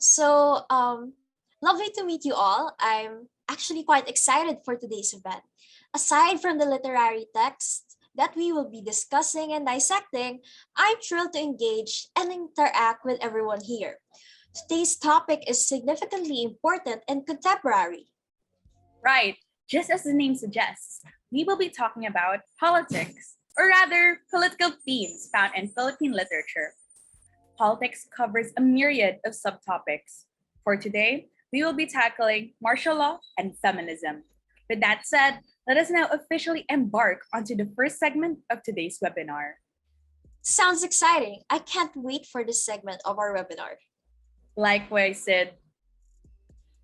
So, lovely to meet you all. I'm actually quite excited for today's event. Aside from the literary text that we will be discussing and dissecting, I'm thrilled to engage and interact with everyone here. Today's topic is significantly important and contemporary. Right, just as the name suggests, we will be talking about politics, or rather, political themes found in Philippine literature. Politics covers a myriad of subtopics. For today, we will be tackling martial law and feminism. With that said, let us now officially embark onto the first segment of today's webinar. Sounds exciting. I can't wait for this segment of our webinar. Likewise, Sid.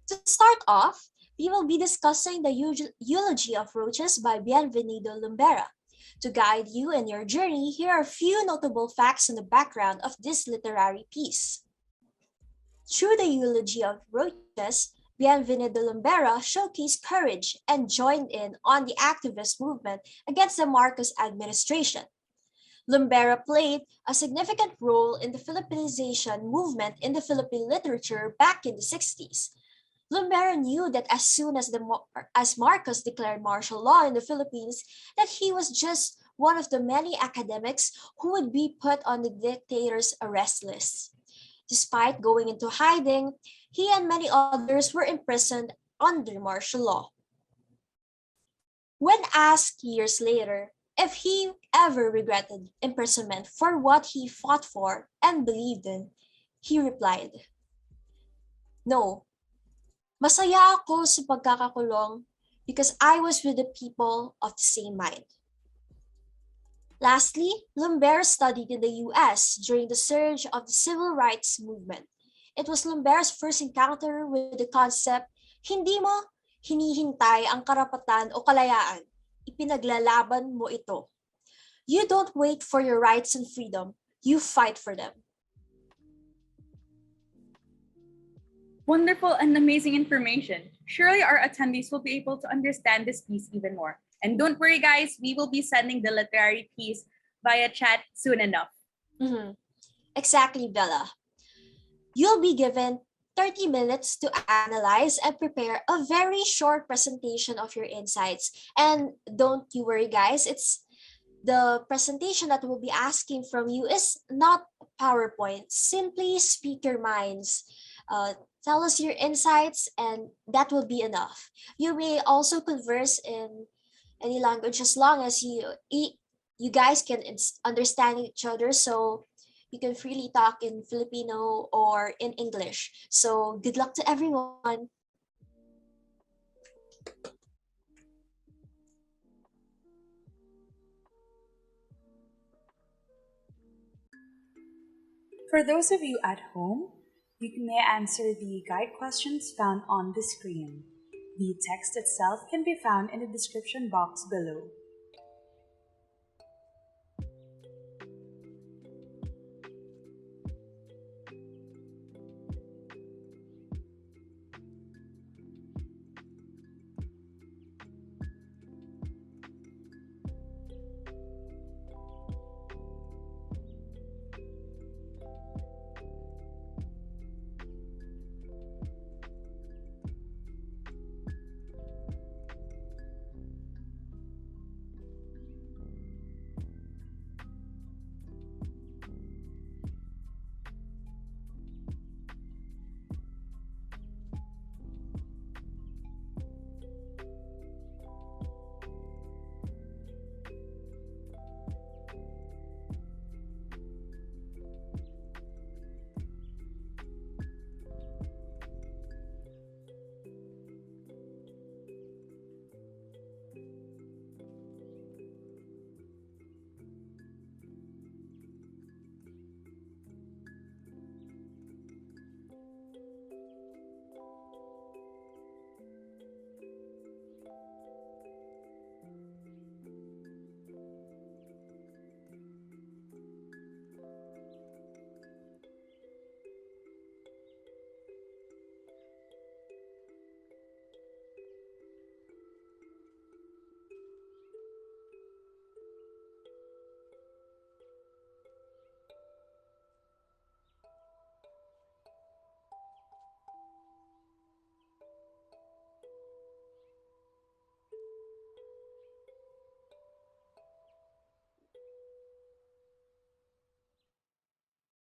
To start off, we will be discussing the Eulogy of Roaches by Bienvenido Lumbera. To guide you in your journey, here are a few notable facts in the background of this literary piece. Through the Eulogy of Roaches, Bienvenido Lumbera showcased courage and joined in on the activist movement against the Marcos administration. Lumbera played a significant role in the Filipinization movement in the Philippine literature back in the 60s. Lumbera knew that as soon as Marcos declared martial law in the Philippines, that he was just one of the many academics who would be put on the dictator's arrest list. Despite going into hiding, he and many others were imprisoned under martial law. When asked years later if he ever regretted imprisonment for what he fought for and believed in, he replied, "No, masaya ako sa pagkakakulong because I was with the people of the same mind." Lastly, Lumbera studied in the US during the surge of the civil rights movement. It was Lumbera's first encounter with the concept, hindi mo hinihintay ang karapatan o kalayaan, ipinaglalaban mo ito. You don't wait for your rights and freedom, you fight for them. Wonderful and amazing information. Surely our attendees will be able to understand this piece even more. And don't worry, guys, we will be sending the literary piece via chat soon enough. Exactly, Bella. You'll be given 30 minutes to analyze and prepare a very short presentation of your insights. And don't you worry, guys, it's the presentation that we'll be asking from you is not PowerPoint. Simply speak your minds. Tell us your insights, and that will be enough. You may also converse in any language as long as you guys can understand each other, so you can freely talk in Filipino or in English. So good luck to everyone. For those of you at home, you may answer the guide questions found on the screen. The text itself can be found in the description box below.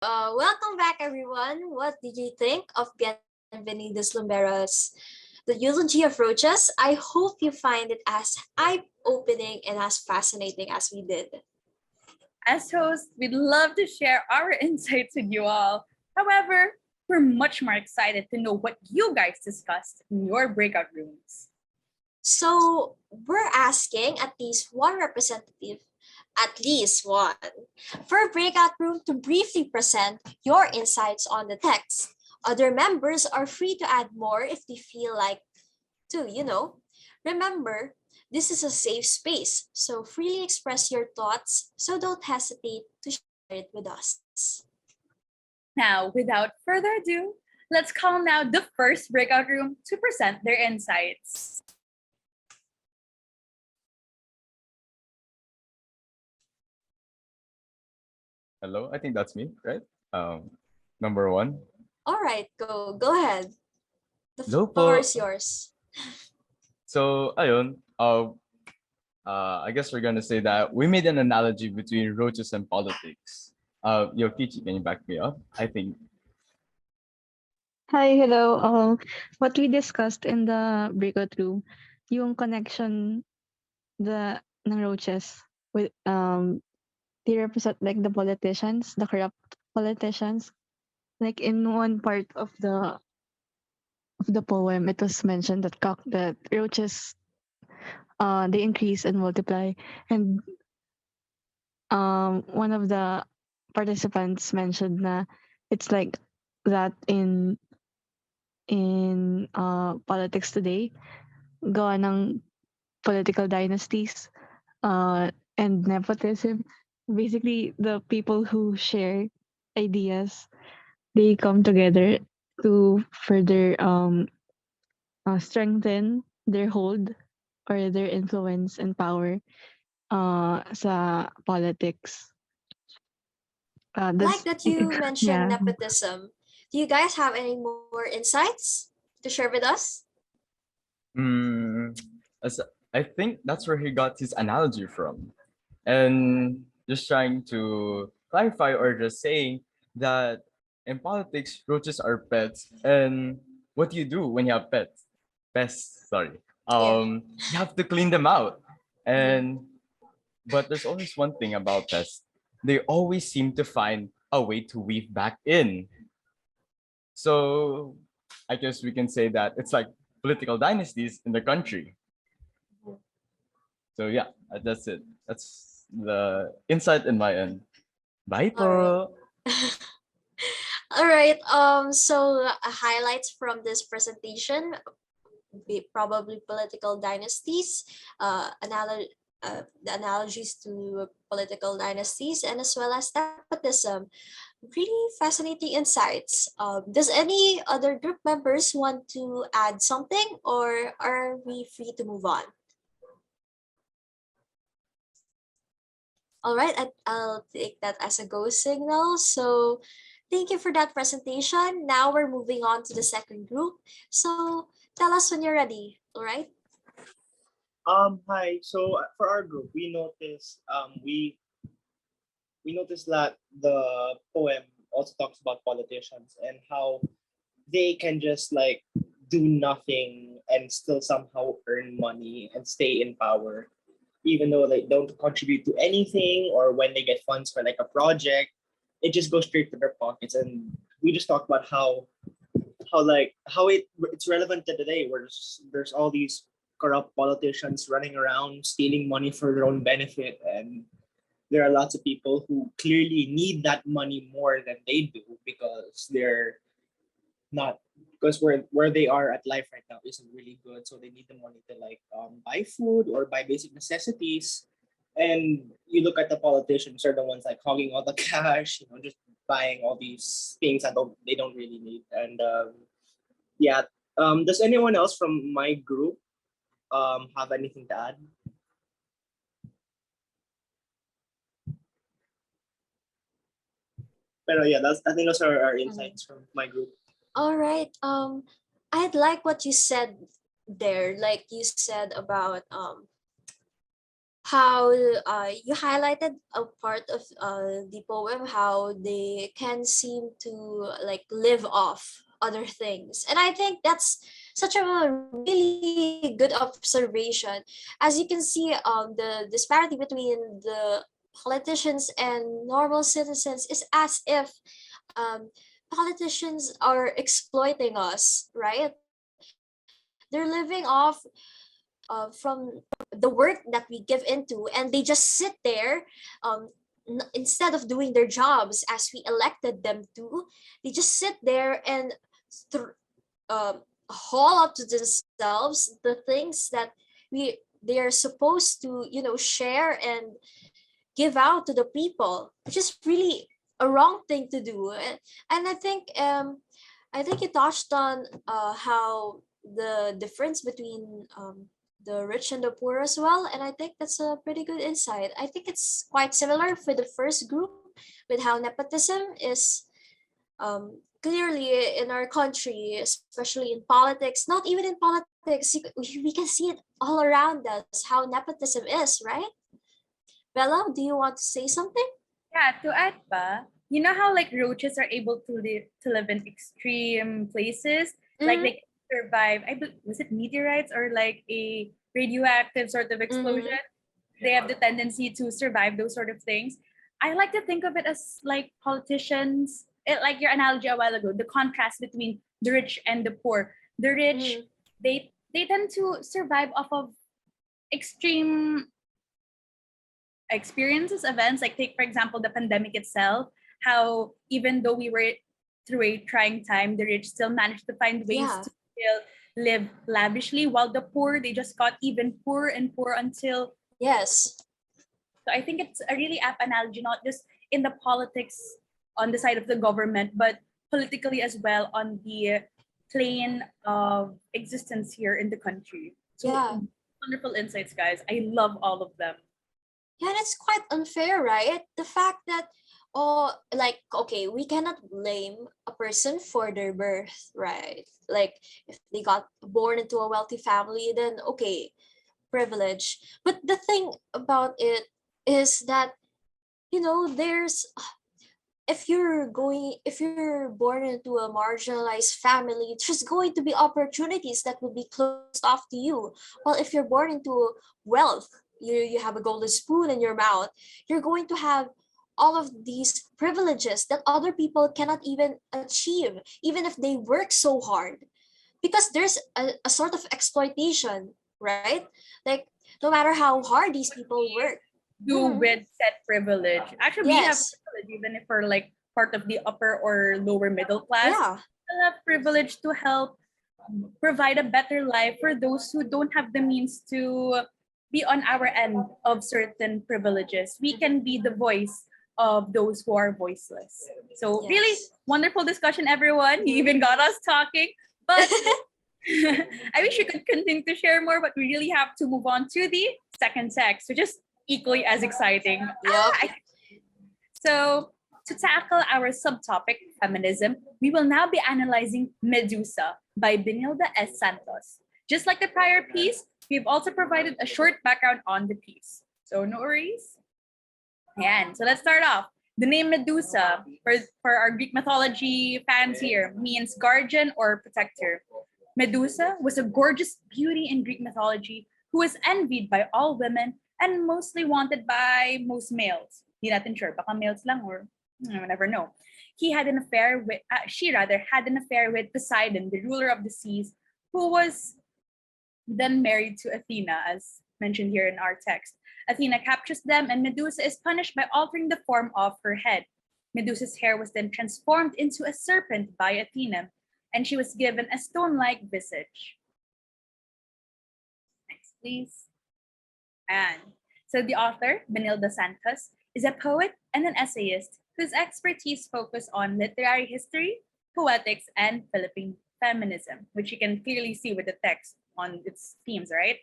Welcome back, everyone. What did you think of Bienvenidos Lumbera's The Eulogy of Roaches? I hope you find it as eye-opening and as fascinating as we did. As hosts, we'd love to share our insights with you all. However, we're much more excited to know what you guys discussed in your breakout rooms. So we're asking at least one, for a breakout room to briefly present your insights on the text. Other members are free to add more if they feel like to. Remember, this is a safe space, so freely express your thoughts, so don't hesitate to share it with us. Now, without further ado, let's call now the first breakout room to present their insights. Hello, I think that's me, right? Number one. All right, go ahead. The Hello floor po. is yours. So, ayun, I guess we're gonna say that we made an analogy between roaches and politics. Yo, Kichi, can you back me up? I think. Hi, hello. What we discussed in the breakout room, yung connection ng roaches with they represent like the politicians, the corrupt politicians. Like in one part of the poem, it was mentioned that that roaches they increase and multiply, and one of the participants mentioned na it's like that in politics today, gawa ng political dynasties and nepotism. Basically, the people who share ideas, they come together to further strengthen their hold or their influence and power sa politics. I like That's that you mentioned yeah. nepotism. Do you guys have any more insights to share with us? Mm, as I think that's where he got his analogy from, and just trying to clarify or just saying that in politics, roaches are pets, and what do you do when you have pets? Pests, sorry. Yeah. You have to clean them out, Mhm. and but there's always one thing about pests. They always seem to find a way to weave back in. So I guess we can say that it's like political dynasties in the country. So yeah, that's it. That's the insight in my end. Bye All right. po. All right. So highlights from this presentation, probably political dynasties, the analogies to political dynasties, and as well as nepotism. Really fascinating insights. Does any other group members want to add something, or are we free to move on? All right, I'll take that as a go signal. So thank you for that presentation. Now we're moving on to the second group. So tell us when you're ready, all right? Hi. So for our group, we noticed that the poem also talks about politicians and how they can just like do nothing and still somehow earn money and stay in power, even though they don't contribute to anything, or when they get funds for like a project, it just goes straight to their pockets. And we just talked about how it's relevant to today, where there's all these corrupt politicians running around stealing money for their own benefit, and there are lots of people who clearly need that money more than they do because they're not because where they are at life right now isn't really good, so they need the money to like buy food or buy basic necessities. And you look at the politicians, are the ones like hogging all the cash, just buying all these things that they don't really need. And yeah, does anyone else from my group have anything to add? But yeah, I think those are our insights from my group. All right. I'd like what you said there, like you said about how you highlighted a part of the poem, how they can seem to like live off other things, and I think that's such a really good observation. As you can see, the disparity between the politicians and normal citizens is as if um, politicians are exploiting us, right? They're living off from the work that we give into, and they just sit there um, instead of doing their jobs as we elected them to. They just sit there and th- um, haul up to themselves the things that they are supposed to, share and give out to the people, which is really a wrong thing to do. And I think you touched on how the difference between the rich and the poor as well, and I think that's a pretty good insight. I think it's quite similar for the first group with how nepotism is clearly in our country, especially in politics. Not even in politics, we can see it all around us how nepotism is, right? Bella, do you want to say something? Yeah, to add pa, you know how like roaches are able to live in extreme places, like Mm-hmm. they can survive. Was it meteorites or like a radioactive sort of Mm-hmm. explosion? They have the tendency to survive those sort of things. I like to think of it as like politicians, like your analogy a while ago, the contrast between the rich and the poor. The rich, Mm-hmm. they tend to survive off of extreme experiences, events. Like take for example the pandemic itself. How even though we were through a trying time, the rich still managed to find ways Yeah. to still live lavishly, while the poor they just got even poorer and poorer until. Yes. So I think it's a really apt analogy, not just in the politics on the side of the government, but politically as well on the plane of existence here in the country. So Yeah. wonderful insights, guys. I love all of them. Yeah, and it's quite unfair, right? The fact that, oh, like, okay, we cannot blame a person for their birth, right? Like, if they got born into a wealthy family, then okay, privilege. But the thing about it is that, there's if you're born into a marginalized family, there's going to be opportunities that will be closed off to you. Well, if you're born into wealth, you have a golden spoon in your mouth, you're going to have all of these privileges that other people cannot even achieve, even if they work so hard, because there's a sort of exploitation, right? Like, no matter how hard these people work. Do Mhm. with said privilege. Actually, we have Yes. privilege even if we're like part of the upper or lower middle class. Yeah. We have privilege to help provide a better life for those who don't have the means to be on our end of certain privileges. We can be the voice of those who are voiceless. So really Yes. wonderful discussion, everyone. You Mhm. even got us talking. But I wish we could continue to share more, but we really have to move on to the second text, which is equally as exciting. Yup. So, to tackle our subtopic, feminism, we will now be analyzing Medusa by Benilda S. Santos. Just like the prior piece, we've also provided a short background on the piece. So, no worries. And so let's start off. The name Medusa, for our Greek mythology fans here, means guardian or protector. Medusa was a gorgeous beauty in Greek mythology who was envied by all women and mostly wanted by most males. Di natin sure, baka males lang or we'll never know. She rather had an affair with Poseidon, the ruler of the seas, who was then married to Athena, as mentioned here in our text. Athena captures them, and Medusa is punished by altering the form of her head. Medusa's hair was then transformed into a serpent by Athena, and she was given a stone like visage. Next, please. And so the author, Benilda Santos, is a poet and an essayist whose expertise focus on literary history, poetics, and Philippine feminism, which you can clearly see with the text on its themes, right?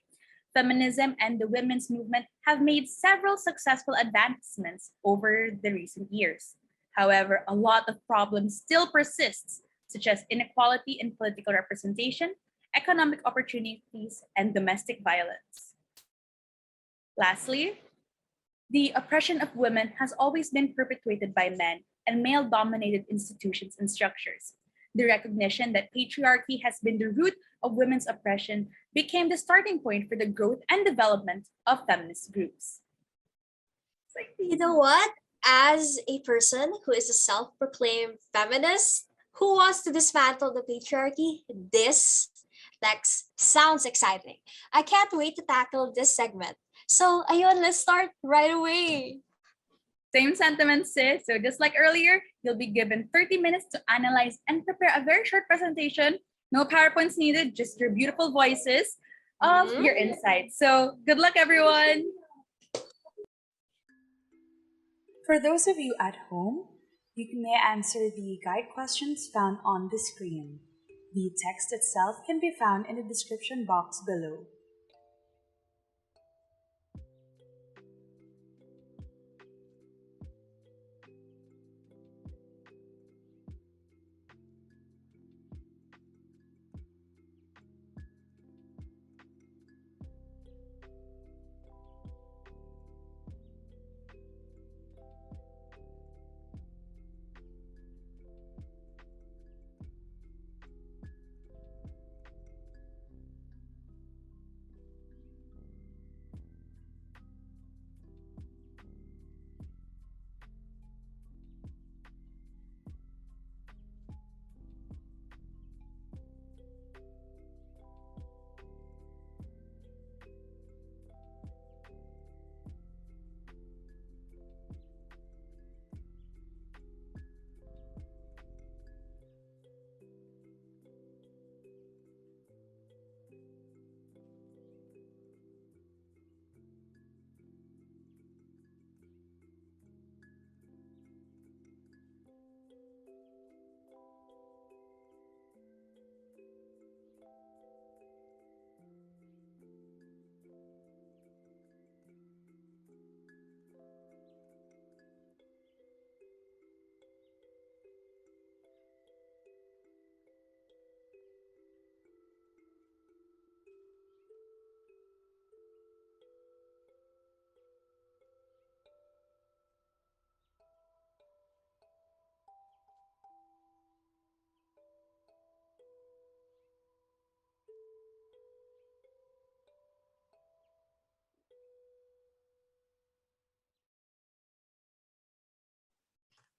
Feminism and the women's movement have made several successful advancements over the recent years. However, a lot of problems still persist, such as inequality in political representation, economic opportunities, and domestic violence. Lastly, the oppression of women has always been perpetuated by men and male-dominated institutions and structures. The recognition that patriarchy has been the root of women's oppression became the starting point for the growth and development of feminist groups. You know what? As a person who is a self-proclaimed feminist who wants to dismantle the patriarchy, this text sounds exciting. I can't wait to tackle this segment. So, ayun, let's start right away. Same sentiment, sis. So just like earlier, you'll be given 30 minutes to analyze and prepare a very short presentation. No PowerPoints needed, just your beautiful voices of your insights. So good luck, everyone. For those of you at home, you may answer the guide questions found on the screen. The text itself can be found in the description box below.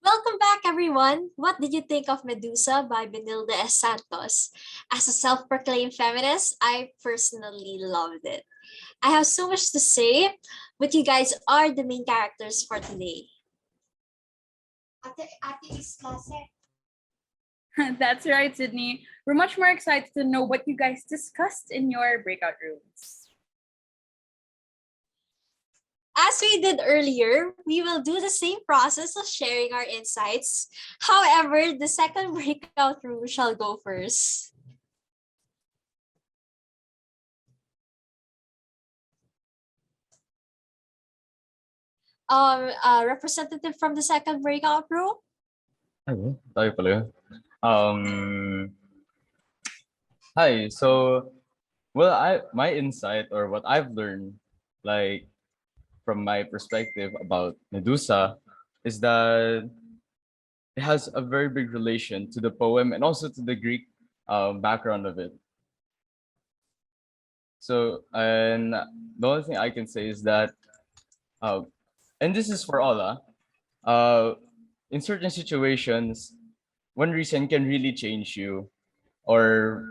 Welcome back, everyone. What did you think of Medusa by Benilde S. Santos? As a self-proclaimed feminist, I personally loved it. I have so much to say, but you guys are the main characters for today. That's right, Sydney. We're much more excited to know what you guys discussed in your breakout rooms. As we did earlier, we will do the same process of sharing our insights. However, the second breakout room shall go first. Representative from the second breakout room? Ayun, tayo pala yun. Hi, so, well, my insight or what I've learned, like, from my perspective about Medusa is that it has a very big relation to the poem and also to the Greek background of it. So, and the only thing I can say is that, and this is for all, in certain situations, one reason can really change you, or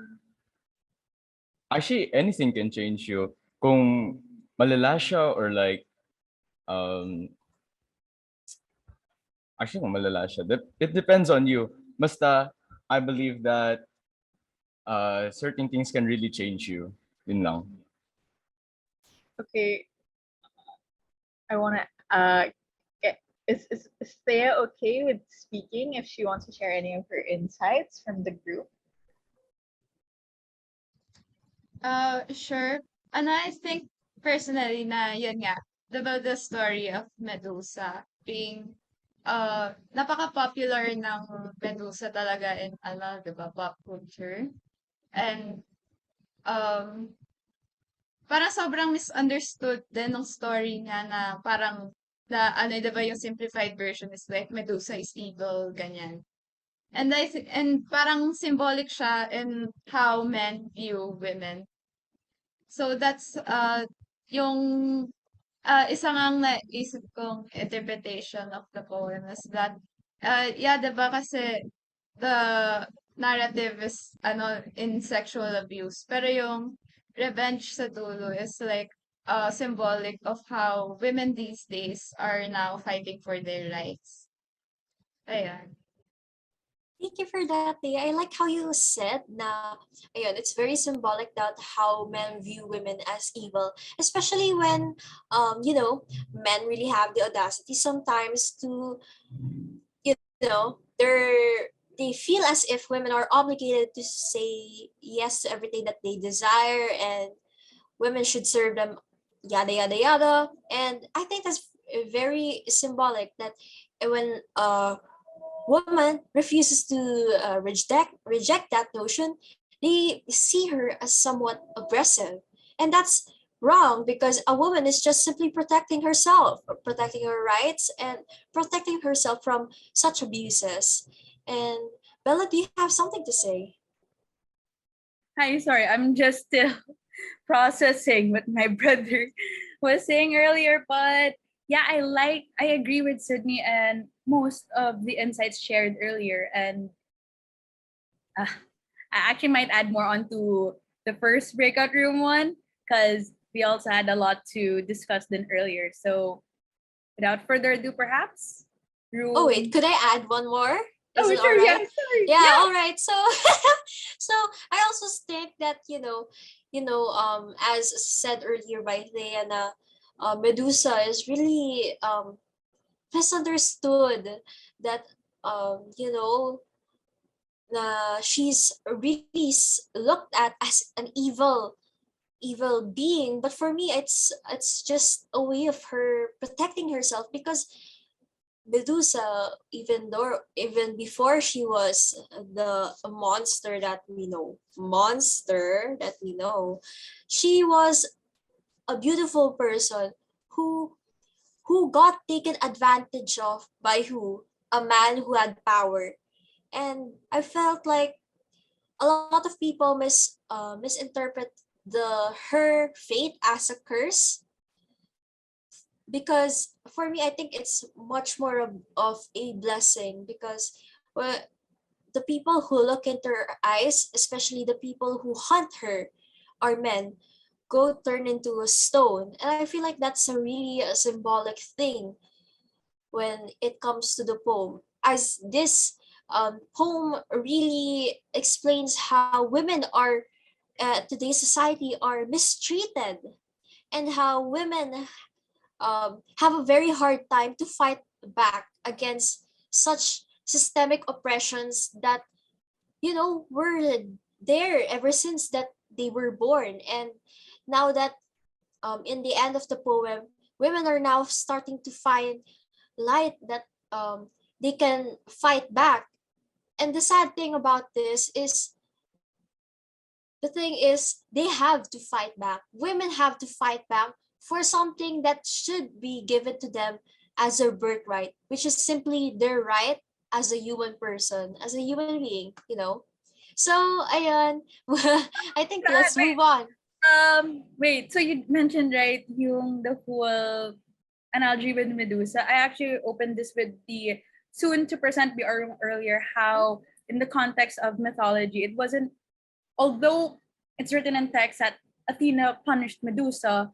actually anything can change you. Kung malala siya or like, um, actually kung malala siya, it depends on you. Basta, I believe that certain things can really change you. Yun lang. Okay, I want to is Thea okay with speaking if she wants to share any of her insights from the group? Sure. And I think personally na yun nga, about the story of Medusa being napaka-popular ng Medusa talaga in ano, 'di ba, pop culture. And um parang sobrang misunderstood din ng story niya na parang diba yung simplified version is like Medusa is evil, ganyan. And parang symbolic siya in how men view women. So that's yung isa ngang naisip kong interpretation of the poem is that yeah, 'di ba kasi the narrative is in sexual abuse pero yung revenge sa dulo is like symbolic of how women these days are now fighting for their rights. Ayan. Thank you for that, Thea. I like how you said na, ayun, it's very symbolic that how men view women as evil, especially when, men really have the audacity sometimes to, they feel as if women are obligated to say yes to everything that they desire and women should serve them, yada, yada, yada. And I think that's very symbolic that when woman refuses to reject that notion, they see her as somewhat aggressive, and that's wrong because a woman is just simply protecting herself, protecting her rights, and protecting herself from such abuses. And Bella, do you have something to say? Hi, sorry, I'm just still processing what my brother was saying earlier. But yeah, I agree with Sydney and most of the insights shared earlier. And I actually might add more onto the first breakout room one because we also had a lot to discuss then earlier. So without further ado, perhaps room. Oh wait, could I add one more? Is Oh, it sure, all yeah, right? sorry. Yeah, all right. So so I also think that as said earlier by Leana, Medusa is really misunderstood, that she's really looked at as an evil being, but for me it's just a way of her protecting herself, because Medusa, even before she was the monster that we know, she was a beautiful person who got taken advantage of by who? A man who had power. And I felt like a lot of people misinterpret her fate as a curse, because for me I think it's much more of a blessing, because well, the people who look into her eyes, especially the people who hunt her, are men, go turn into a stone. And I feel like that's a really a symbolic thing when it comes to the poem, as this poem really explains how women are today's society are mistreated, and how women have a very hard time to fight back against such systemic oppressions that were there ever since that they were born. And now that in the end of the poem, women are now starting to find light that they can fight back. And the sad thing about this is, they have to fight back. Women have to fight back for something that should be given to them as their birthright, which is simply their right as a human person, as a human being. So, ayan, I think let's move on. Wait, so you mentioned, right, yung the whole analogy with Medusa. I actually opened this with the soon to present BR earlier, how in the context of mythology, it wasn't, although it's written in text that Athena punished Medusa,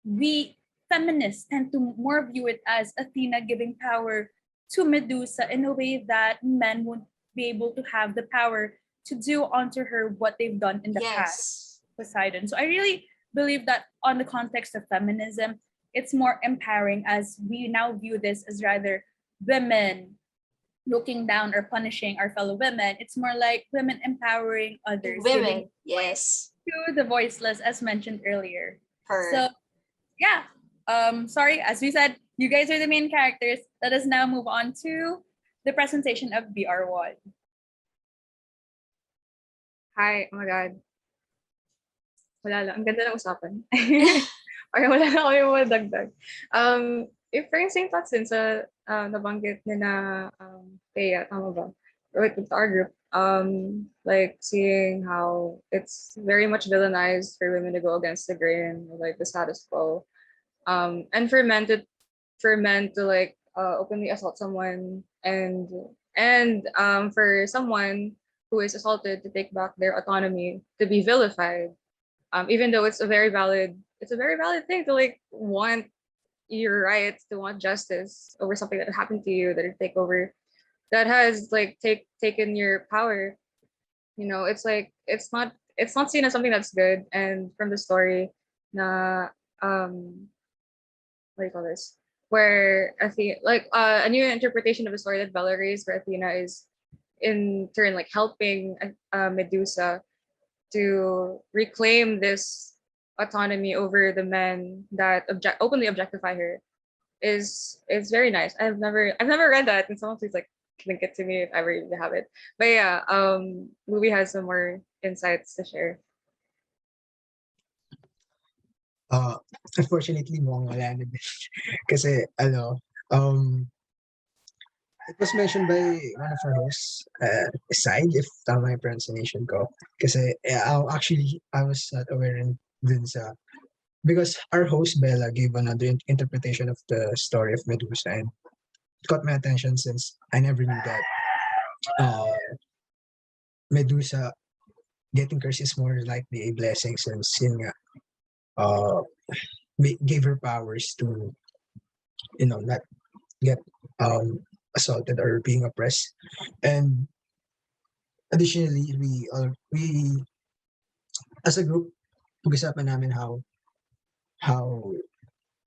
we feminists tend to more view it as Athena giving power to Medusa in a way that men would be able to have the power to do onto her what they've done in the past, Poseidon. So I really believe that on the context of feminism, it's more empowering, as we now view this as rather women looking down or punishing our fellow women. It's more like women empowering others, Women, yes, to the voiceless, as mentioned earlier. her. So yeah, sorry, as we said, you guys are the main characters. Let us now move on to the presentation of BR1. Hi, oh my god. wala lang. Ang ganda ng usapan. Or wala na kami madagdag. If for yung same thoughts din sa nabanggit ni na Thea, tama ba? With our group, like seeing how it's very much villainized for women to go against the grain, like the status quo, and for men to like openly assault someone, and for someone who is assaulted to take back their autonomy to be vilified, even though it's a very valid thing to like want your rights, to want justice over something that happened to you, that take over, that has like taken your power. You know, it's like it's not seen as something that's good. And from the story, na what do you call this? Where Athena, like a new interpretation of a story that Bella raised, where Athena is in turn like helping Medusa to reclaim this autonomy over the men that openly objectify her, is very nice. I've never read that, and someone please like link it to me if ever you have it. But yeah, movie has some more insights to share. Uh, Unfortunately, mukhang wala na din. Kasi, it was mentioned by one of our hosts, Side, if tama yung pronunciation ko. Kasi, actually, I was not aware dun sa, because our host, Bella, gave another interpretation of the story of Medusa, and it caught my attention since I never knew that Medusa getting cursed is more likely a blessing, since yun nga, gave her powers to, not get assaulted or being oppressed. And additionally, we as a group, pag-usapan namin how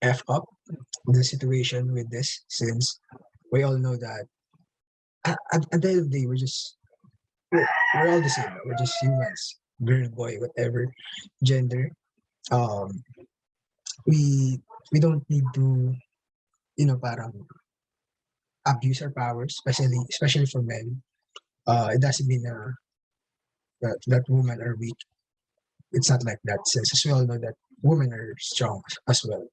f up the situation with this, since we all know that at the end of the day, we're all the same. We're just humans, girl, boy, whatever gender. We don't need to, parang abuse our powers, especially for men. It doesn't mean that women are weak. It's not like that, since as we all know that women are strong as well.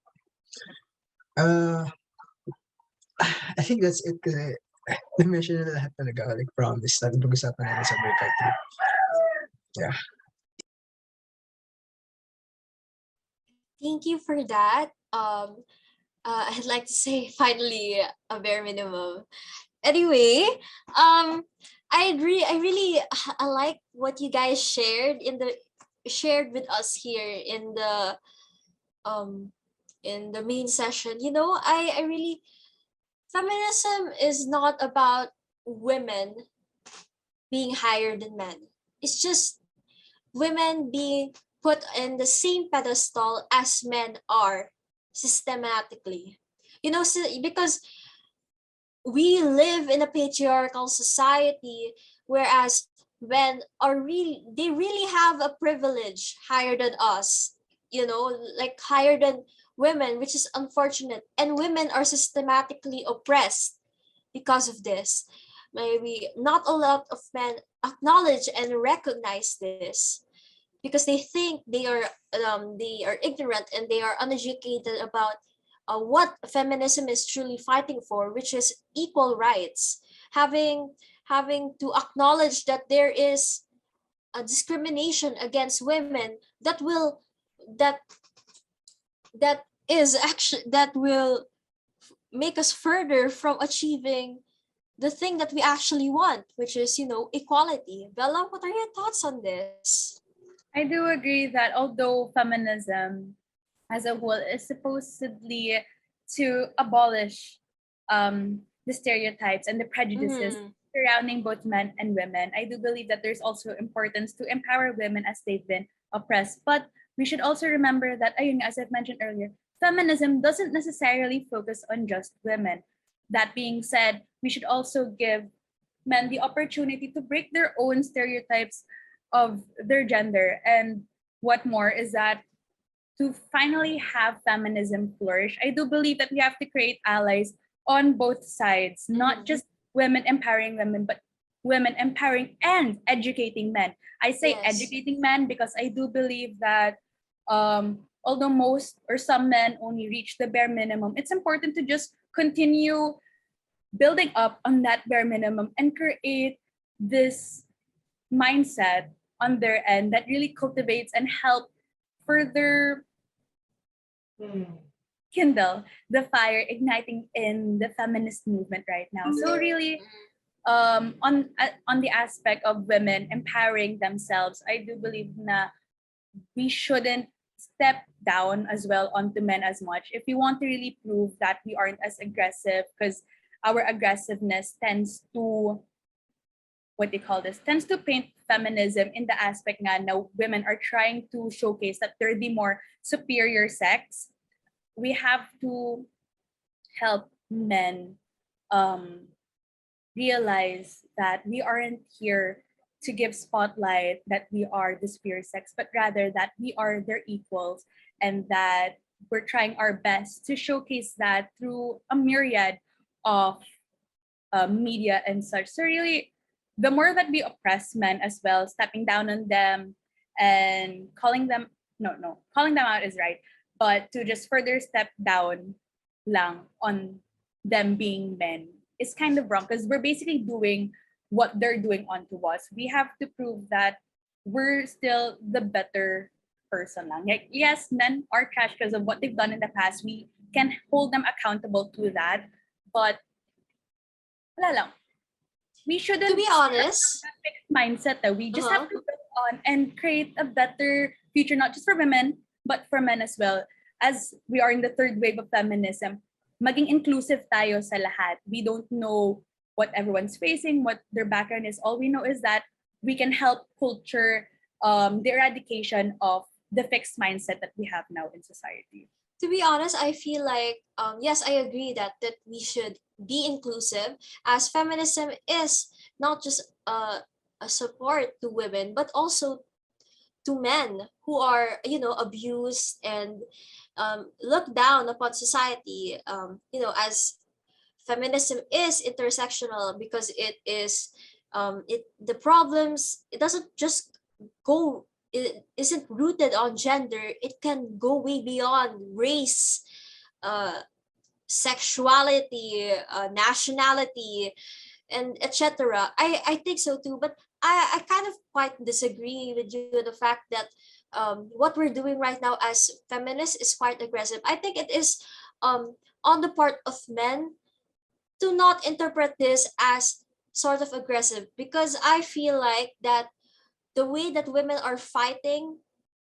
I think that's it. Na-mention na lahat talaga, like promise, natin pag-usapan natin sa breakout room. Yeah. Thank you for that. I'd like to say finally a bare minimum. Anyway, I really I like what you guys shared with us here in the main session. I really, feminism is not about women being higher than men. It's just women being put in the same pedestal as men are systematically. Because we live in a patriarchal society, whereas they really have a privilege higher than us, like higher than women, which is unfortunate. And women are systematically oppressed because of this. Maybe not a lot of men acknowledge and recognize this, because they think they are ignorant and they are uneducated about what feminism is truly fighting for, which is equal rights. Having to acknowledge that there is a discrimination against women that will make us further from achieving the thing that we actually want, which is, equality. Bella, what are your thoughts on this? I do agree that although feminism as a whole is supposedly to abolish the stereotypes and the prejudices surrounding both men and women, I do believe that there's also importance to empower women as they've been oppressed. But we should also remember that, as I've mentioned earlier, feminism doesn't necessarily focus on just women. That being said, we should also give men the opportunity to break their own stereotypes of their gender. And what more is that to finally have feminism flourish, I do believe that we have to create allies on both sides, not just women empowering women, but women empowering and educating men. I say educating men because I do believe that Although most or some men only reach the bare minimum, it's important to just continue building up on that bare minimum and create this mindset on their end that really cultivates and help further kindle the fire igniting in the feminist movement right now. So really, on the aspect of women empowering themselves, I do believe na we shouldn't step down as well onto men as much if we want to really prove that we aren't as aggressive, because our aggressiveness tends to tends to paint feminism in the aspect nga na women are trying to showcase that they're the more superior sex. We have to help men realize that we aren't here to give spotlight that we are the superior sex, but rather that we are their equals, and that we're trying our best to showcase that through a myriad of media and such. So really, the more that we oppress men as well, stepping down on them and calling them calling them out is right, but to just further step down lang on them being men is kind of wrong, because we're basically doing what they're doing onto us. We have to prove that we're still the better person lang. Like, yes, men are trash because of what they've done in the past. We can hold them accountable to that, but wala lang. We shouldn't To be honest, that fixed mindset that we just have to build on and create a better future, not just for women, but for men as well. As we are in the third wave of feminism, maging inclusive tayo sa lahat. We don't know what everyone's facing, what their background is. All we know is that we can help culture the eradication of the fixed mindset that we have now in society. to be honest, I feel like yes, I agree that we should be inclusive, as feminism is not just a support to women, but also to men who are, abused and looked down upon society. As feminism is intersectional, because it is the problems, it doesn't just go, it isn't rooted on gender. It can go way beyond race, uh sexuality, nationality, and etc. I think so too, but I kind of quite disagree with you, the fact that what we're doing right now as feminists is quite aggressive. I think it is on the part of men to not interpret this as sort of aggressive, because I feel like that the way that women are fighting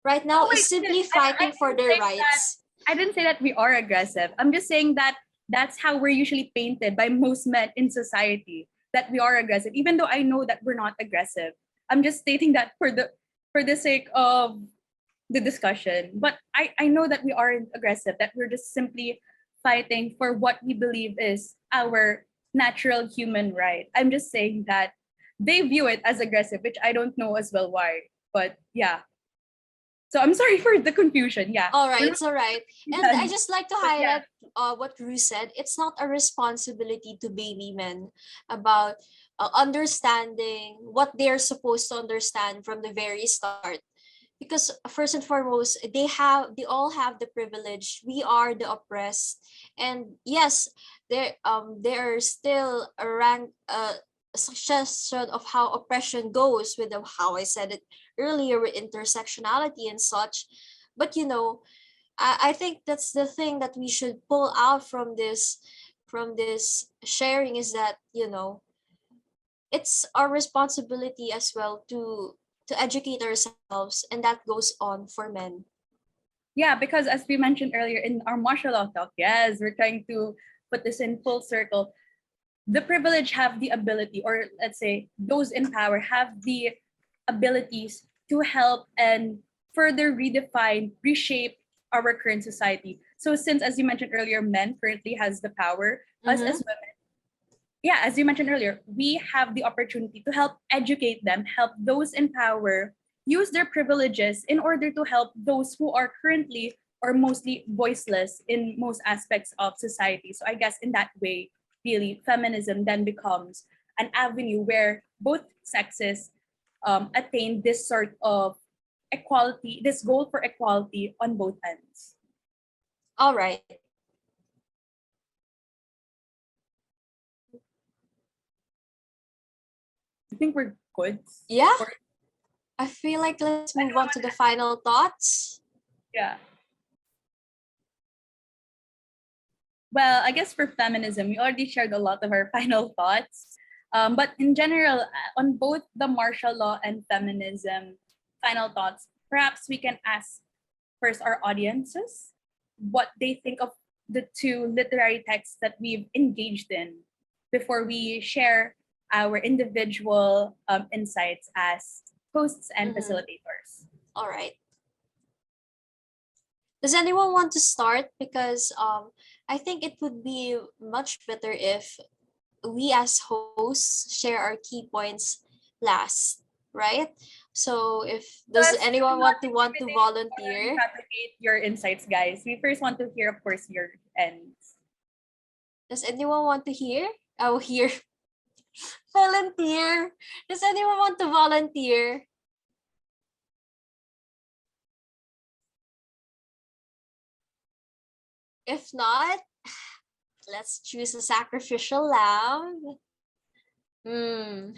right now is simply fighting for their rights. I didn't say that we are aggressive. I'm just saying that that's how we're usually painted by most men in society, that we are aggressive, even though I know that we're not aggressive. I'm just stating that for the sake of the discussion. But I know that we aren't aggressive, that we're just simply fighting for what we believe is our natural human right. I'm just saying that they view it as aggressive, which I don't know as well why. But yeah. So I'm sorry for the confusion. Yeah. All right, it's all right. And I just like to But yeah. highlight what Ru said. It's not a responsibility to baby men about understanding what they're supposed to understand from the very start. Because first and foremost, they all have the privilege. We are the oppressed, and yes, there are still a rank suggestion of how oppression goes with how I said it earlier, with intersectionality and such. But I think that's the thing that we should pull out from this sharing, is that it's our responsibility as well to educate ourselves, and that goes on for men. Yeah, because as we mentioned earlier in our martial law talk, yes, we're trying to put this in full circle. The privileged have the ability, or let's say those in power have the abilities to help and further redefine, reshape our current society. So since, as you mentioned earlier, men currently has the power, us as women, yeah, as you mentioned earlier, we have the opportunity to help educate them, help those in power use their privileges in order to help those who are currently or mostly voiceless in most aspects of society. So I guess in that way, really, feminism then becomes an avenue where both sexes attain this sort of equality, this goal for equality on both ends. All right. I think we're good. Yeah. I feel like let's move on to the final thoughts. Yeah. Well, I guess for feminism, we already shared a lot of our final thoughts. But in general, on both the martial law and feminism final thoughts, perhaps we can ask first our audiences what they think of the two literary texts that we've engaged in before we share our individual insights as hosts and facilitators. All right. Does anyone want to start? Because I think it would be much better if we as hosts share our key points last, right? So if does anyone want to volunteer? Propagate your insights, guys. We first want to hear, of course, your ends. Does anyone want to hear? Oh, hear. Volunteer. Does anyone want to volunteer? If not, let's choose a sacrificial lamb. Who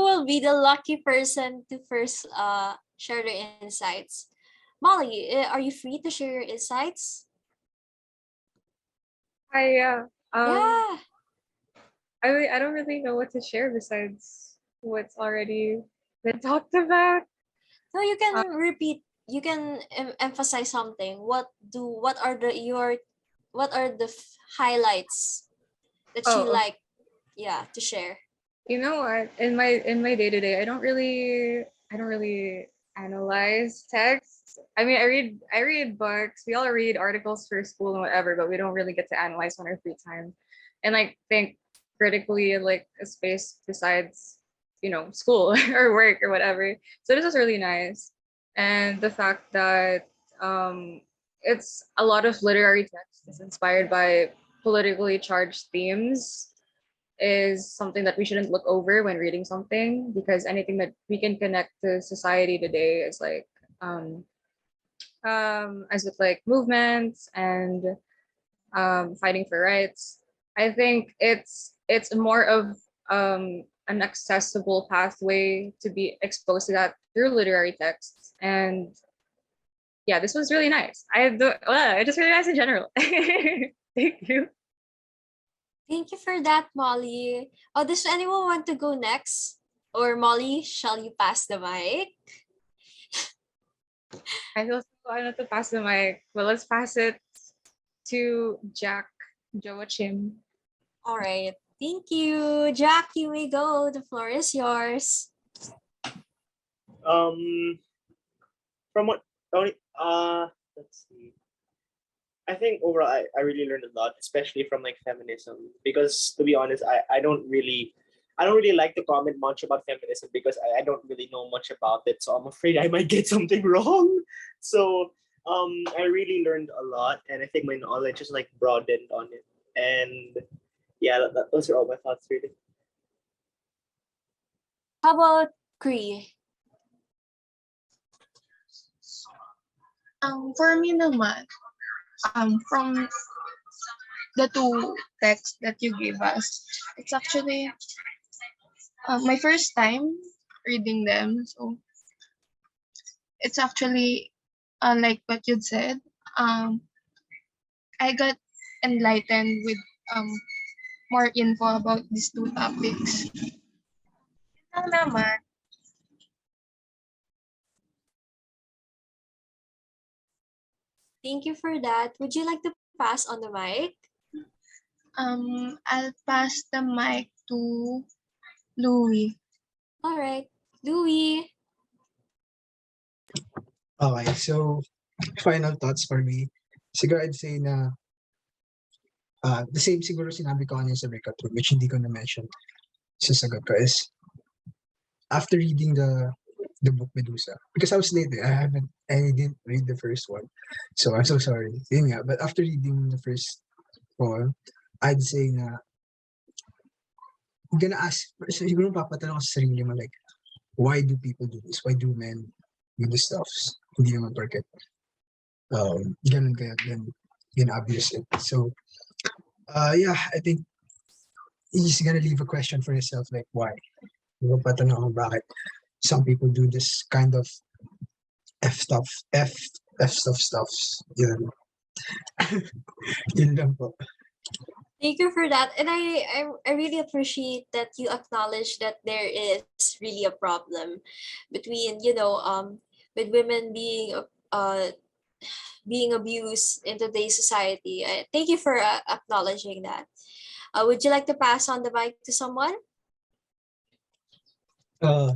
will be the lucky person to first share their insights? Molly, are you free to share your insights? Hi, yeah. Yeah. I don't really know what to share besides what's already been talked about. No, you can repeat. You can emphasize something. What are the highlights that you Oh, like? Yeah, to share. you know what? In my day to day, I don't really analyze text. I mean, I read books. We all read articles for school and whatever, but we don't really get to analyze on our free time, and like think critically in like a space besides school or work or whatever. So this was really nice, and the fact that it's a lot of literary text is inspired by politically charged themes is something that we shouldn't look over when reading something, because anything that we can connect to society today is like as with like movements and fighting for rights. I think it's more of an accessible pathway to be exposed to that through literary texts. And yeah, this was really nice. I just really nice in general. Thank you. Thank you for that, Molly. Oh, does anyone want to go next? Or Molly, shall you pass the mic? I feel so honored to pass the mic. Well, let's pass it to Jack Joachim. All right. Thank you. Jack, you may go. The floor is yours. From what let's see. I think overall I really learned a lot, especially from like feminism, because to be honest, I don't really like to comment much about feminism because I don't really know much about it. So I'm afraid I might get something wrong. So I really learned a lot, and I think my knowledge is like broadened on it. And yeah, those are all my thoughts really. How about Cree? For me naman, from the two texts that you gave us, it's actually my first time reading them. So it's actually like what you said. I got enlightened with more info about these two topics. Yun lang naman. Thank you for that. Would you like to pass on the mic? I'll pass the mic to Louie. All right. Louie. Okay, so final thoughts for me. Siguro I'd say na the same siguro sinabi ko kanina sa breakout room, which hindi ko na-mention sa sagot ko is after reading the book Medusa, because I was late, I didn't read the first one, so I'm so sorry. Yun nga, but after reading the first poem, I'd say na I'm gonna ask, so siguro papatanong ko sa sarili mo like, why do people do this? Why do men do the stuffs? Hindi naman porket ganun kaya then abuse it. So yeah, I think you're just gonna leave a question for yourself like why? Diba patanong ako bakit some people do this kind of F stuff, F stuffs. Yun. Yun lang po. Thank you for that. And I really appreciate that you acknowledge that there is really a problem between, with women being abused in today's society. Thank you for acknowledging that. Would you like to pass on the mic to someone? Uh,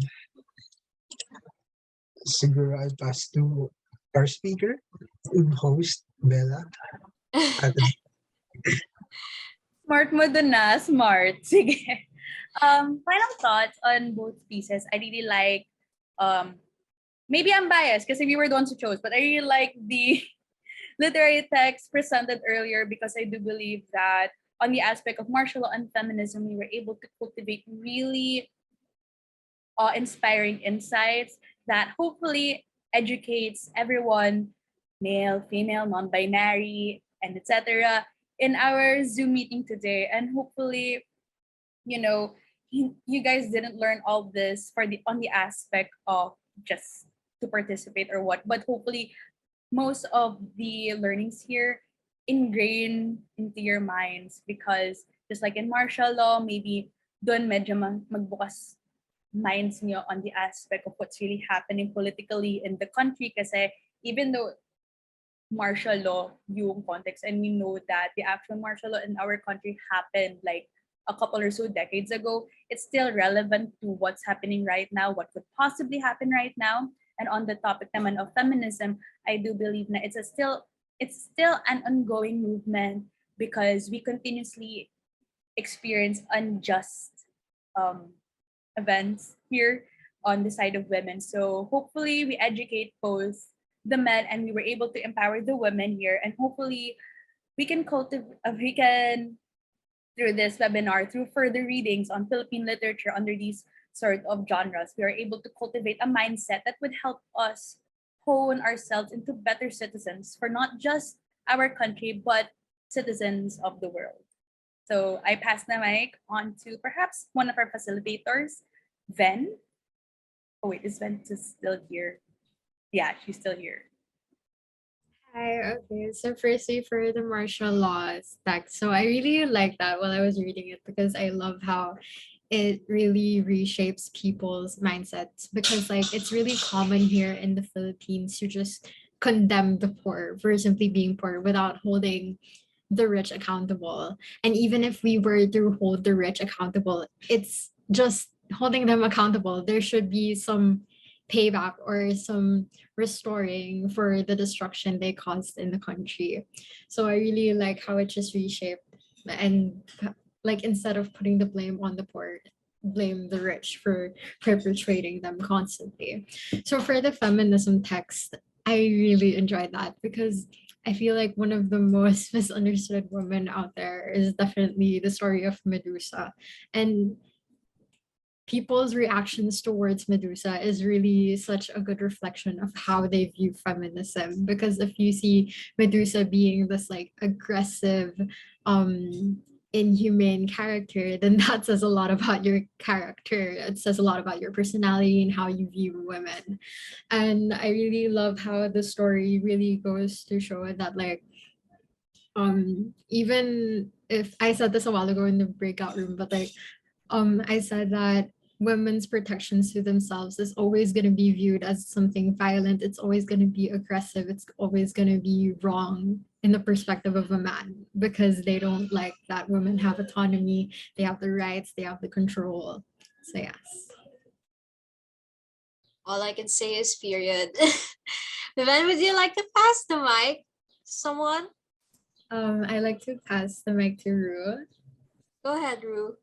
siguro I'll pass to our speaker, host, Bella. At Smart mo dun na, smart. Sige. Final thoughts on both pieces. I really like, maybe I'm biased because we were the ones who chose, but I really like the literary text presented earlier because I do believe that on the aspect of martial law and feminism, we were able to cultivate really inspiring insights that hopefully educates everyone, male, female, non-binary, and etc. in our Zoom meeting today. And hopefully, you guys didn't learn all this on the aspect of just to participate or what, but hopefully most of the learnings here ingrain into your minds because just like in martial law, maybe doon medyo magbukas minds niyo on the aspect of what's really happening politically in the country kasi even though martial law yung context and we know that the actual martial law in our country happened like a couple or so decades ago, it's still relevant to what's happening right now, what could possibly happen right now. And on the topic naman of feminism, I do believe that it's still an ongoing movement because we continuously experience unjust events here on the side of women. So hopefully we educate both the men and we were able to empower the women here, and hopefully we can through this webinar, through further readings on Philippine literature under these sort of genres, we are able to cultivate a mindset that would help us hone ourselves into better citizens for not just our country, but citizens of the world. So I pass the mic on to perhaps one of our facilitators, Ven. Oh wait, is Ven still here? Yeah, she's still here. Hi, okay. So firstly for the martial laws text. So I really like that while I was reading it because I love how it really reshapes people's mindsets because like it's really common here in the Philippines to just condemn the poor for simply being poor without holding the rich accountable. And even if we were to hold the rich accountable, it's just holding them accountable. There should be some payback or some restoring for the destruction they caused in the country. So I really like how it just reshaped and like instead of putting the blame on the poor, blame the rich for perpetrating them constantly. So for the feminism text, I really enjoyed that because I feel like one of the most misunderstood women out there is definitely the story of Medusa. And people's reactions towards Medusa is really such a good reflection of how they view feminism. Because if you see Medusa being this like aggressive, inhumane character, then that says a lot about your character. It says a lot about your personality and how you view women. And I really love how the story really goes to show that like even if I said this a while ago in the breakout room, but like I said that women's protections to themselves is always going to be viewed as something violent. It's always going to be aggressive. It's always going to be wrong in the perspective of a man because they don't like that women have autonomy, they have the rights, they have the control. So yes. All I can say is period. Vivian, would you like to pass the mic to someone? I like to pass the mic to Ru. Go ahead, Ru.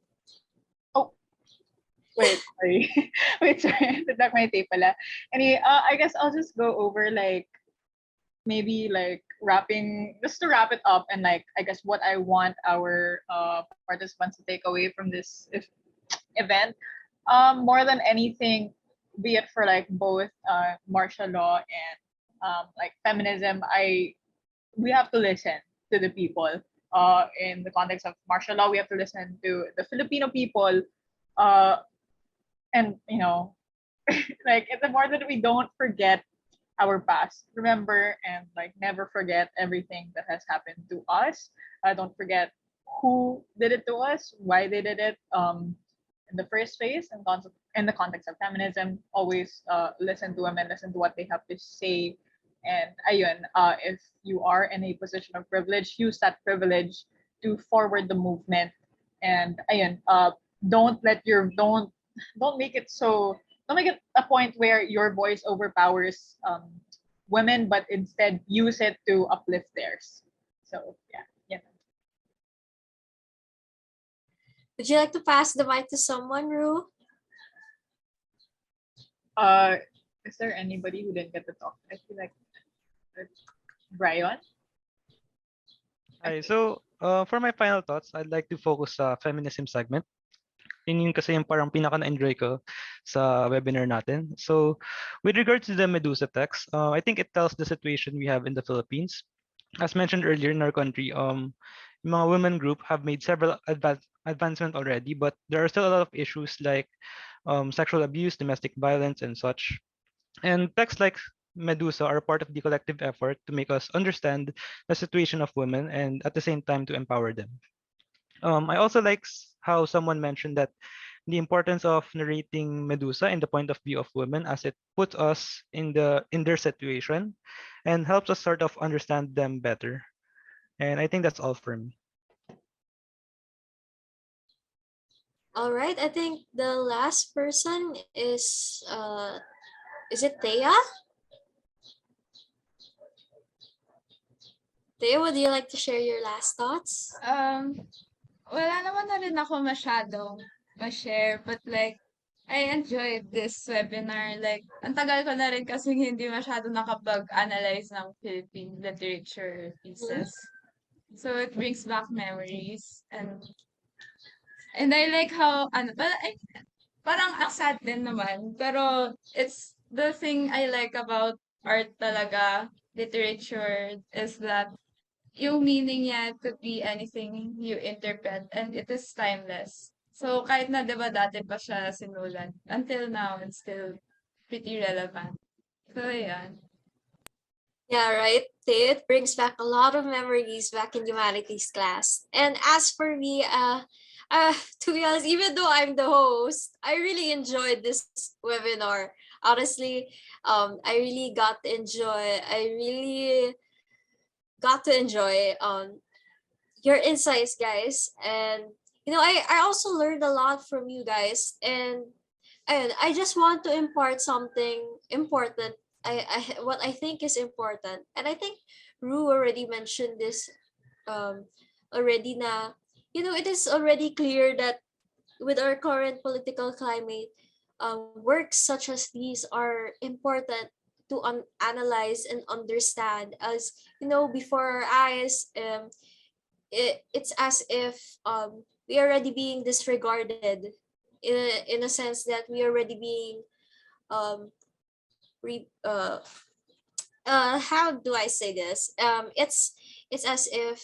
Wait, sorry. Wait, sorry. That's my tape pala. Anyway, I guess I'll just go over like maybe like just to wrap it up and like I guess what I want our participants to take away from this event. More than anything, be it for like both martial law and like feminism, we have to listen to the people. In the context of martial law, we have to listen to the Filipino people, and like it's important that we don't forget our past. Remember and like never forget everything that has happened to us. Don't forget who did it to us, why they did it in the first place, and in the context of feminism, always listen to women, listen to what they have to say. And ayun, if you are in a position of privilege, use that privilege to forward the movement. And ayun, don't make it so don't make it a point where your voice overpowers women, but instead use it to uplift theirs. So yeah. Would you like to pass the mic to someone, Ru? Is there anybody who didn't get to talk? I feel like Brian. Hi, so for my final thoughts, I'd like to focus sa feminism segment. Yun kasi yung parang pinaka na-enjoy ko sa webinar natin. So, with regards to the Medusa text, I think it tells the situation we have in the Philippines. As mentioned earlier in our country, yung mga women group have made several advancement already, but there are still a lot of issues like sexual abuse, domestic violence, and such. And texts like Medusa are part of the collective effort to make us understand the situation of women and at the same time to empower them. I also like how someone mentioned that the importance of narrating Medusa in the point of view of women, as it puts us in their situation and helps us sort of understand them better. And I think that's all for me. All right, I think the last person is it Thea? Thea, would you like to share your last thoughts? Wala naman na rin ako masyadong ma-share, but like, I enjoyed this webinar. Like, ang tagal ko na rin kasi hindi masyado nakapag-analyze ng Philippine literature pieces. So it brings back memories. And I like how, parang ang sad din naman. Pero it's the thing I like about art talaga, literature, is that yung meaning niya could be anything you interpret and it is timeless. So kahit na 'di ba dati pa siya sinulat, until now it's still pretty relevant. So yeah. Yeah, right. It brings back a lot of memories back in humanities class. And as for me, to be honest, even though I'm the host, I really enjoyed this webinar. Honestly, I really got to enjoy. I really got to enjoy your insights, guys. And I also learned a lot from you guys. And I just want to impart something important. What I think is important, and I think Ru already mentioned this already na, it is already clear that with our current political climate, works such as these are important to analyze and understand. As before our eyes, it's as if we are already being disregarded, in a sense that we are already being um re, how do I say this? It's as if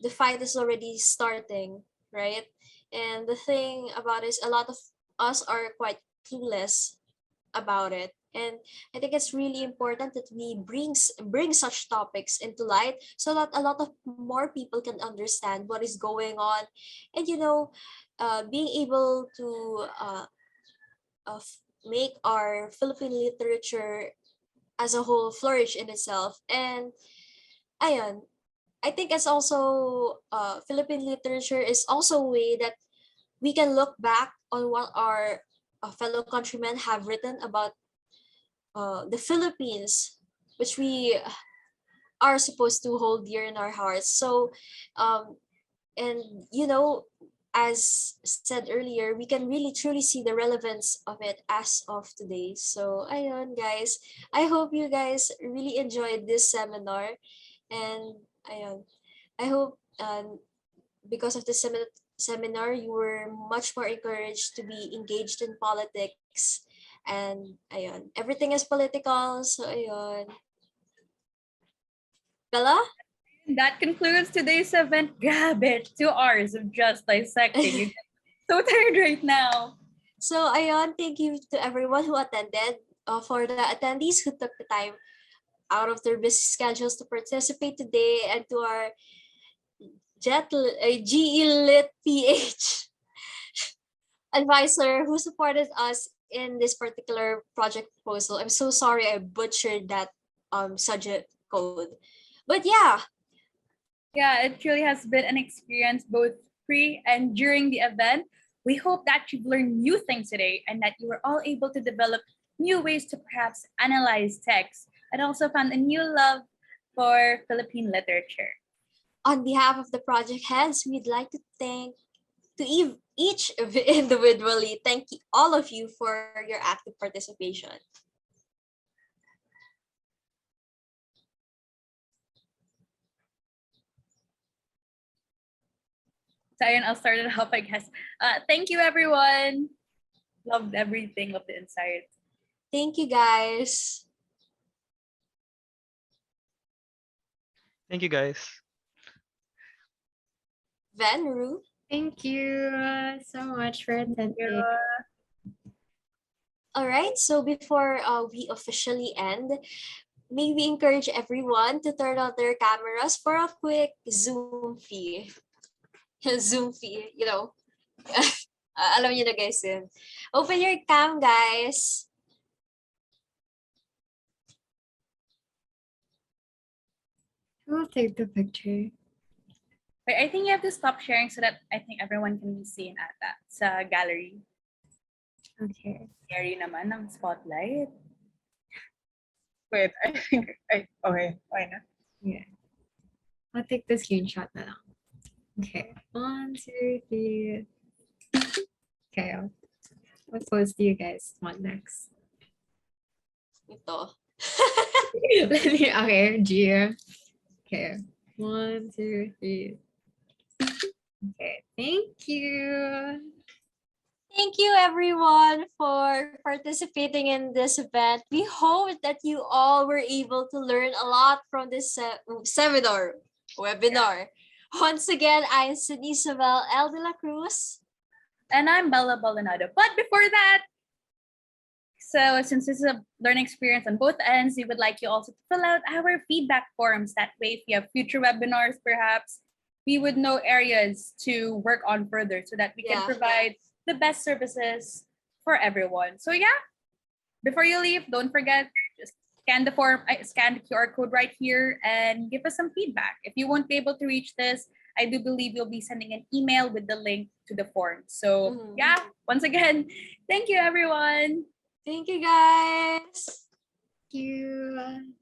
the fight is already starting, right? And the thing about it is, a lot of us are quite clueless about it. And I think it's really important that we bring such topics into light so that a lot of more people can understand what is going on, and being able to make our Philippine literature as a whole flourish in itself. And ayan, I think it's also Philippine literature is also a way that we can look back on what our fellow countrymen have written about the Philippines, which we are supposed to hold dear in our hearts. So, and as said earlier, we can really truly see the relevance of it as of today. So, ayun, guys. I hope you guys really enjoyed this seminar, and ayun, I hope because of the seminar, you were much more encouraged to be engaged in politics And ayun, everything is political. So ayun. Bella? That concludes today's event. Grabe, 2 hours of just dissecting. So tired right now. So ayun, thank you to everyone who attended. For the attendees who took the time out of their busy schedules to participate today, and to our GELITPH advisor who supported us in this particular project proposal. I'm so sorry I butchered that subject code. But yeah. Yeah, it truly has been an experience both pre and during the event. We hope that you've learned new things today and that you were all able to develop new ways to perhaps analyze text and also found a new love for Philippine literature. On behalf of the project heads, we'd like to thank each individually. Thank you, all of you, for your active participation. So ayun, I'll start it off, I guess. Thank you, everyone. Loved everything, loved the insights. Thank you, guys. Thank you, guys. Venru. Thank you so much for attending. All right, so before we officially end, may we encourage everyone to turn on their cameras for a quick Zoom fee. Zoom fee, you know. Alam niyo na guys yun. Open your cam, guys. Who will take the picture? Wait, I think you have to stop sharing so that I think everyone can be seen at that sa gallery. Okay. Scary naman ng spotlight. Wait, I think okay, why not? Yeah. I'll take the screenshot na lang. Okay. 1, 2, 3. Okay. I'll post you guys one next. Ito. Okay, Gia. Okay. 1, 2, 3. Okay, thank you. Thank you, everyone, for participating in this event. We hope that you all were able to learn a lot from this webinar. Once again, I'm Sydney Isabel L. de la Cruz. And I'm Bella Baldonado. But before that, so since this is a learning experience on both ends, we would like you also to fill out our feedback forms. That way, if you have future webinars, perhaps, we would know areas to work on further so that we can provide the best services for everyone. So yeah, before you leave, don't forget, just scan the form, scan the QR code right here and give us some feedback. If you won't be able to reach this, I do believe you'll be sending an email with the link to the form. So yeah, once again, thank you, everyone. Thank you, guys. Thank you.